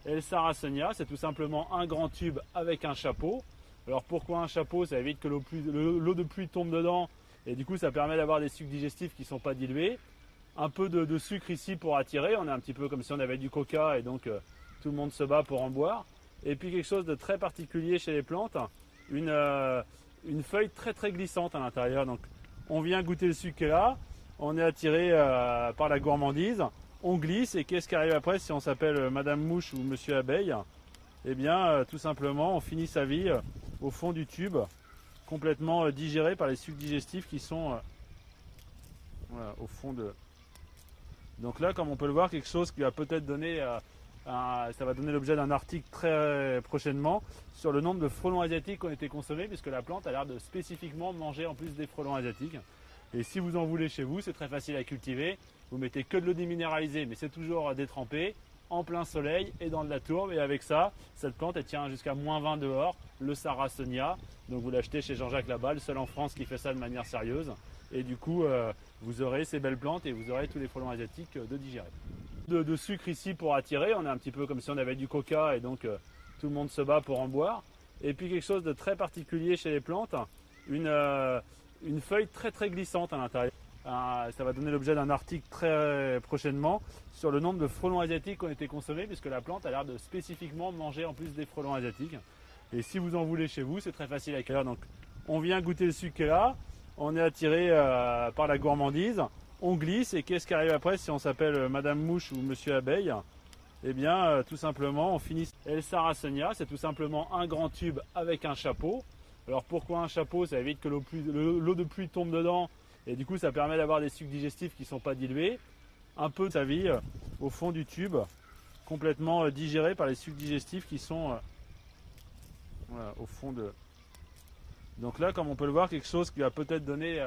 Et le Sarracenia, c'est tout simplement un grand tube avec un chapeau. Alors pourquoi un chapeau? Ça évite que l'eau de pluie tombe dedans et du coup ça permet d'avoir des sucs digestifs qui ne sont pas dilués. Un peu de sucre ici pour attirer, on est un petit peu comme si on avait du coca et donc tout le monde se bat pour en boire. Et puis quelque chose de très particulier chez les plantes, une feuille très très glissante à l'intérieur. Donc on vient goûter le sucre qui est là, on est attiré par la gourmandise, on glisse et qu'est-ce qui arrive après si on s'appelle Madame Mouche ou Monsieur Abeille? Eh bien tout simplement on finit sa vie au fond du tube, complètement digéré par les sucs digestifs qui sont voilà, au fond de... Donc là, comme on peut le voir, quelque chose qui va peut-être donner, ça va donner l'objet d'un article très prochainement sur le nombre de frelons asiatiques qui ont été consommés, puisque la plante a l'air de spécifiquement manger en plus des frelons asiatiques. Et si vous en voulez chez vous, c'est très facile à cultiver. Vous mettez que de l'eau déminéralisée, mais c'est toujours détrempé, en plein soleil et dans de la tourbe. Et avec ça, cette plante, elle tient jusqu'à -20 dehors, le Sarracenia. Donc vous l'achetez chez Jean-Jacques Laballe, seul en France qui fait ça de manière sérieuse. Et du coup, vous aurez ces belles plantes et vous aurez tous les frelons asiatiques de digérer. De sucre ici pour attirer, on est un petit peu comme si on avait du coca et donc tout le monde se bat pour en boire. Et puis quelque chose de très particulier chez les plantes, une feuille très très glissante à l'intérieur. Ça va donner l'objet d'un article très prochainement sur le nombre de frelons asiatiques qui ont été consommés, puisque la plante a l'air de spécifiquement manger en plus des frelons asiatiques. Et si vous en voulez chez vous, c'est très facile à cueillir. Donc on vient goûter le sucre qui est là, on est attiré par la gourmandise, on glisse et qu'est-ce qui arrive après si on s'appelle Madame Mouche ou Monsieur Abeille? Eh bien tout simplement on finit. Et le Sarracenia, c'est tout simplement un grand tube avec un chapeau. Alors pourquoi un chapeau? Ça évite que l'eau de pluie tombe dedans et du coup ça permet d'avoir des sucs digestifs qui ne sont pas dilués. Un peu de sa vie au fond du tube, complètement digéré par les sucs digestifs qui sont voilà, au fond de... Donc là, comme on peut le voir, quelque chose qui va peut-être donner